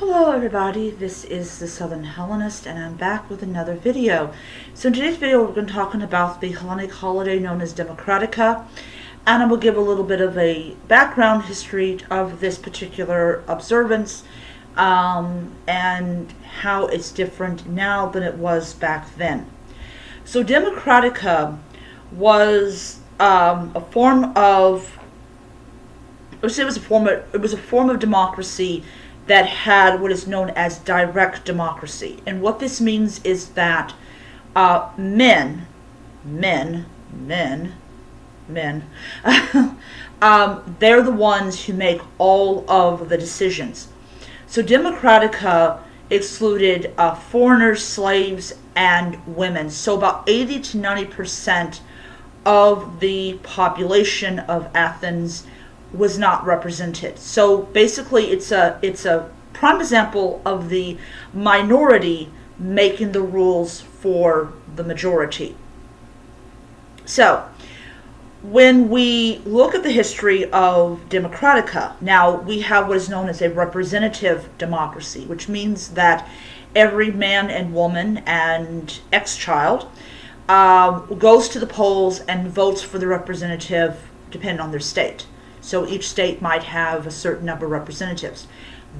Hello everybody, this is the Southern Hellenist and I'm back with another video. So in today's video we're going to be talking about the Hellenic holiday known as Demokratia, and I will give a little bit of a background history of this particular observance and how it's different now than it was back then. So Demokratia was a form of democracy that had what is known as direct democracy. And what this means is that men, they're the ones who make all of the decisions. So Demokratia excluded foreigners, slaves, and women. So about 80 to 90% of the population of Athens was not represented. So basically it's a prime example of the minority making the rules for the majority. So when we look at the history of Demokratia, now we have what is known as a representative democracy, which means that every man and woman and ex-child goes to the polls and votes for the representative depending on their state. So each state might have a certain number of representatives.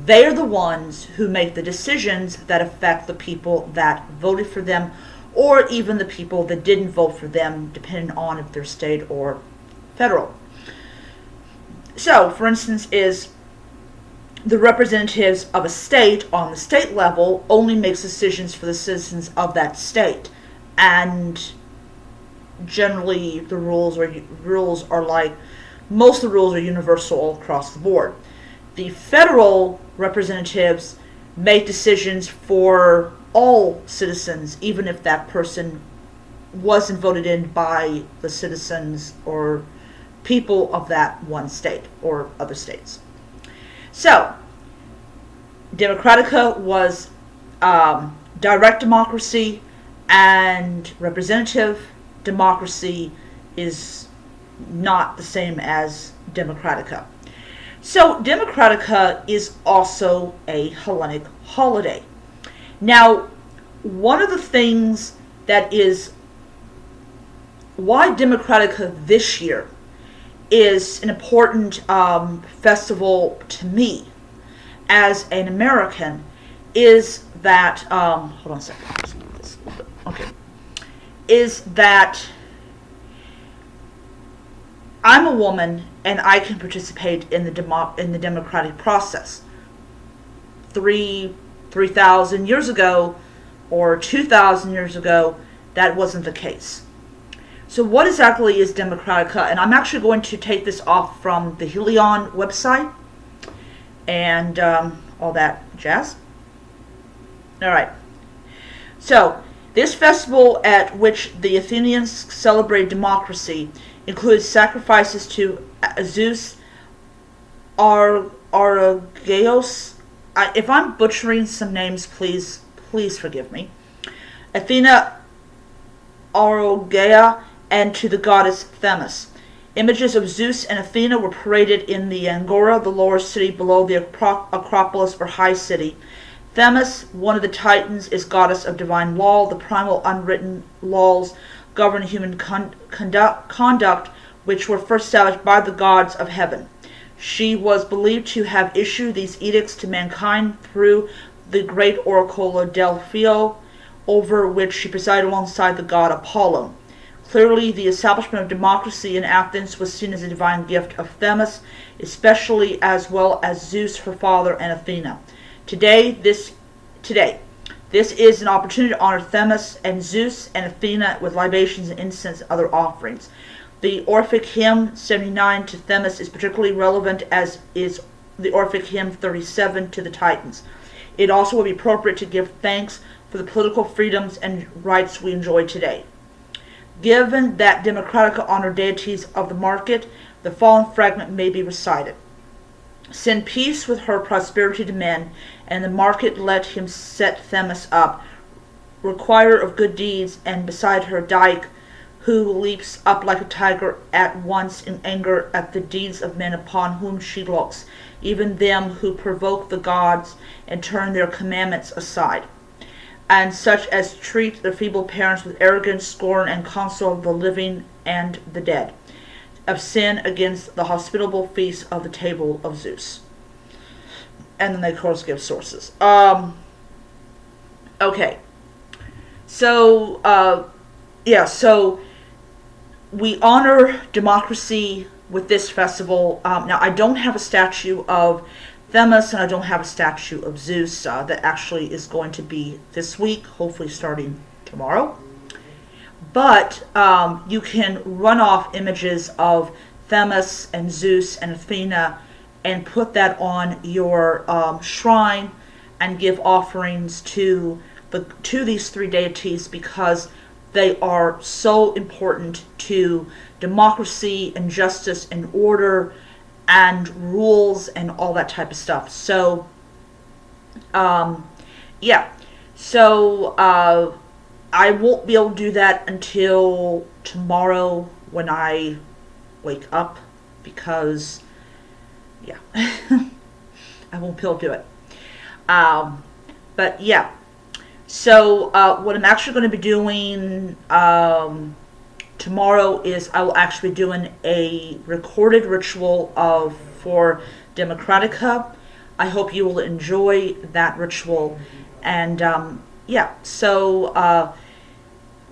They are the ones who make the decisions that affect the people that voted for them, or even the people that didn't vote for them, depending on if they're state or federal. So, for instance, is the representatives of a state on the state level only makes decisions for the citizens of that state, and generally the rules are like, most of the rules are universal all across the board. The federal representatives make decisions for all citizens, even if that person wasn't voted in by the citizens or people of that one state or other states. So, Demokratia was direct democracy, and representative democracy is not the same as Demokratia. So Demokratia is also a Hellenic holiday. Now, one of the things that is why Demokratia this year is an important festival to me as an American is that, hold on a second, let's move this a little bit. Okay. Is that I'm a woman and I can participate in the democratic process. 3,000 years ago or 2,000 years ago, that wasn't the case. So what exactly is Demokratia? And I'm actually going to take this off from the Hellenic website and all that jazz. All right. So this festival at which the Athenians celebrate democracy includes sacrifices to Zeus, Argeos. If I'm butchering some names, please forgive me. Athena, Argeia, and to the goddess Themis. Images of Zeus and Athena were paraded in the Agora, the lower city below the Acropolis or High City. Themis, one of the Titans, is goddess of divine law. The primal unwritten laws govern human conduct, which were first established by the gods of heaven. She was believed to have issued these edicts to mankind through the great oracle of Delphi, over which she presided alongside the god Apollo. Clearly, the establishment of democracy in Athens was seen as a divine gift of Themis, especially as well as Zeus, her father, and Athena. Today, this is an opportunity to honor Themis and Zeus and Athena with libations and incense and other offerings. The Orphic hymn 79 to Themis is particularly relevant, as is the Orphic hymn 37 to the Titans. It also would be appropriate to give thanks for the political freedoms and rights we enjoy today. Given that Demokratia honor deities of the market, the following fragment may be recited. Send peace with her prosperity to men, and the market let him set Themis up, require of good deeds, and beside her Dike, who leaps up like a tiger at once in anger at the deeds of men upon whom she looks, even them who provoke the gods and turn their commandments aside, and such as treat their feeble parents with arrogance, scorn, and console of the living and the dead, of sin against the hospitable feast of the table of Zeus. And then they, of course, give sources. Okay. So, so we honor democracy with this festival. Now, I don't have a statue of Themis, and I don't have a statue of Zeus. That actually is going to be this week, hopefully starting tomorrow. But you can run off images of Themis and Zeus and Athena and put that on your shrine and give offerings to these three deities, because they are so important to democracy and justice and order and rules and all that type of stuff. So, So, I won't be able to do that until tomorrow when I wake up, because, I won't be able to do it. But yeah. So, what I'm actually going to be doing tomorrow is I will actually be doing a recorded ritual for Demokratia. I hope you will enjoy that ritual. And, so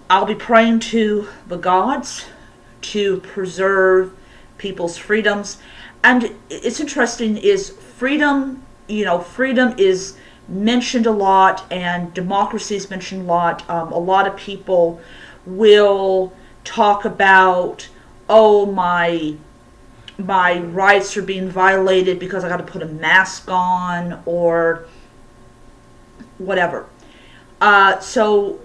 I'll be praying to the gods to preserve people's freedoms. And it's interesting is freedom, freedom is mentioned a lot, and democracy is mentioned a lot. A lot of people will talk about, my rights are being violated because I got to put a mask on or whatever. So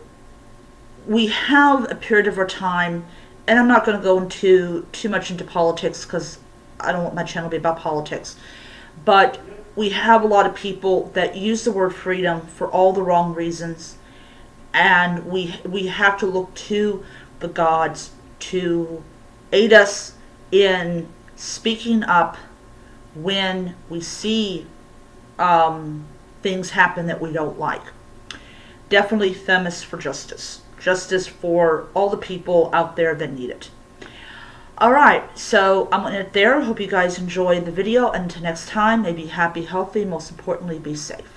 we have a period of our time, and I'm not going to go into too much into politics because I don't want my channel to be about politics, but we have a lot of people that use the word freedom for all the wrong reasons, and we have to look to the gods to aid us in speaking up when we see things happen that we don't like. Definitely Themis for justice. Justice for all the people out there that need it. Alright, so I'm going to end it there. Hope you guys enjoyed the video. And until next time, may be happy, healthy, most importantly, be safe.